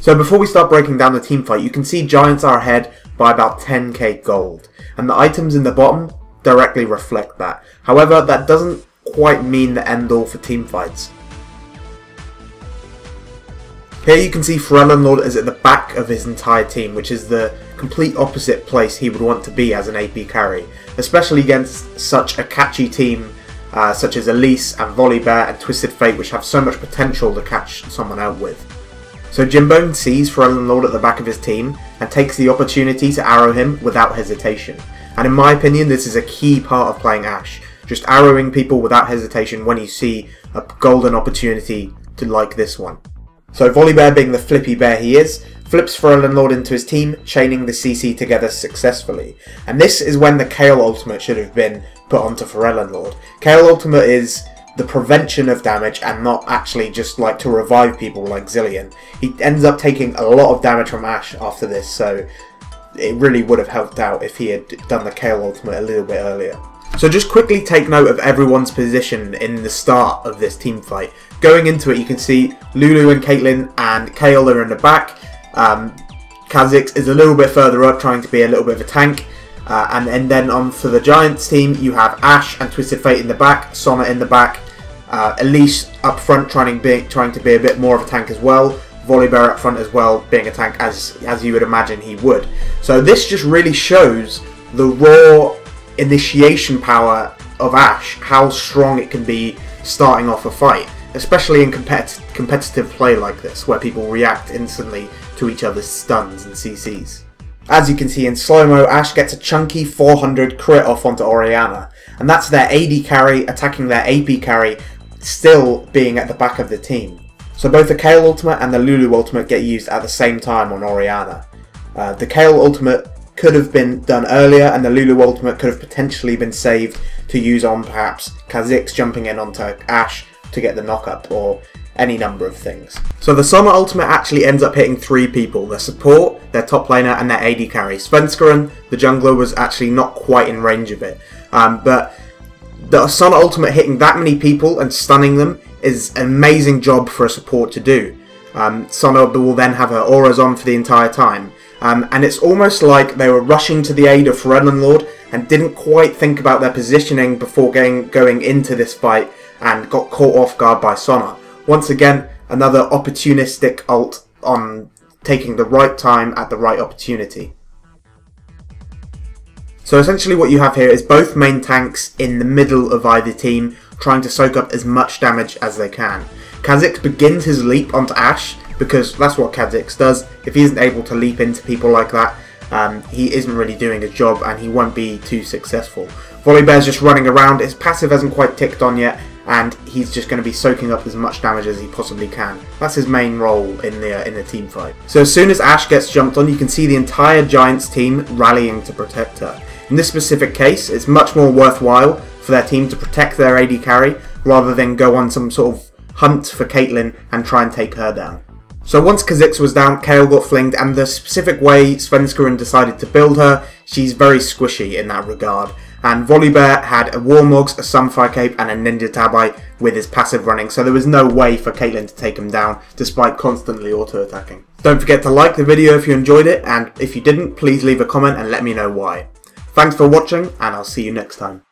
So before we start breaking down the team fight, you can see Giants are ahead by about 10k gold, and the items in the bottom directly reflect that. However, that doesn't quite mean the end all for team fights. Here you can see Lord is at the back of his entire team, which is the complete opposite place he would want to be as an AP carry, especially against such a catchy team such as Elise and Volibear and Twisted Fate, which have so much potential to catch someone out with. So Jimbone sees Lord at the back of his team and takes the opportunity to arrow him without hesitation. And in my opinion, this is a key part of playing Ashe, just arrowing people without hesitation when you see a golden opportunity to like this one. So Volibear, being the flippy bear he is, flips Lord into his team, chaining the CC together successfully. And this is when the Kale ultimate should have been put onto Lord. Kale ultimate is the prevention of damage and not actually just like to revive people like Zilean. He ends up taking a lot of damage from Ashe after this, so it really would have helped out if he had done the Kale ultimate a little bit earlier. So just quickly take note of everyone's position in the start of this team fight. Going into it, you can see Lulu and Caitlyn and Kale are in the back. Kha'Zix is a little bit further up, trying to be a little bit of a tank. And then on for the Giants team, you have Ashe and Twisted Fate in the back, Sona in the back, Elise up front trying to be a bit more of a tank as well, Volibear up front as well, being a tank as you would imagine he would. So this just really shows the raw initiation power of Ashe, how strong it can be starting off a fight, especially in competitive play like this, where people react instantly to each other's stuns and CCs. As you can see in slow-mo, Ashe gets a chunky 400 crit off onto Orianna, and that's their AD carry attacking their AP carry, still being at the back of the team. So both the Kale ultimate and the Lulu ultimate get used at the same time on Orianna. The Kale ultimate could have been done earlier, and the Lulu ultimate could have potentially been saved to use on perhaps Kha'Zix jumping in onto Ashe to get the knock-up, or any number of things. So the Sona ultimate actually ends up hitting 3 people: their support, their top laner, and their AD carry. Svenskeren, the jungler, was actually not quite in range of it. But the Sona ultimate hitting that many people and stunning them is an amazing job for a support to do. Sona will then have her auras on for the entire time. And it's almost like they were rushing to the aid of Lord and didn't quite think about their positioning before going into this fight and got caught off guard by Sona. Once again, another opportunistic ult on taking the right time at the right opportunity. So essentially what you have here is both main tanks in the middle of either team trying to soak up as much damage as they can. Kha'Zix begins his leap onto Ashe, because that's what Kha'Zix does. If he isn't able to leap into people like that, he isn't really doing his job and he won't be too successful. Volibear's just running around, his passive hasn't quite ticked on yet, and he's just going to be soaking up as much damage as he possibly can. That's his main role in the team fight. So as soon as Ashe gets jumped on, you can see the entire Giants team rallying to protect her. In this specific case, it's much more worthwhile for their team to protect their AD carry rather than go on some sort of hunt for Caitlyn and try and take her down. So once Kha'Zix was down, Kale got flinged, and the specific way Svenskeren decided to build her, she's very squishy in that regard. And Volibear had a Warmogs, a Sunfire Cape, and a Ninja Tabai with his passive running, so there was no way for Caitlyn to take him down, despite constantly auto-attacking. Don't forget to like the video if you enjoyed it, and if you didn't, please leave a comment and let me know why. Thanks for watching, and I'll see you next time.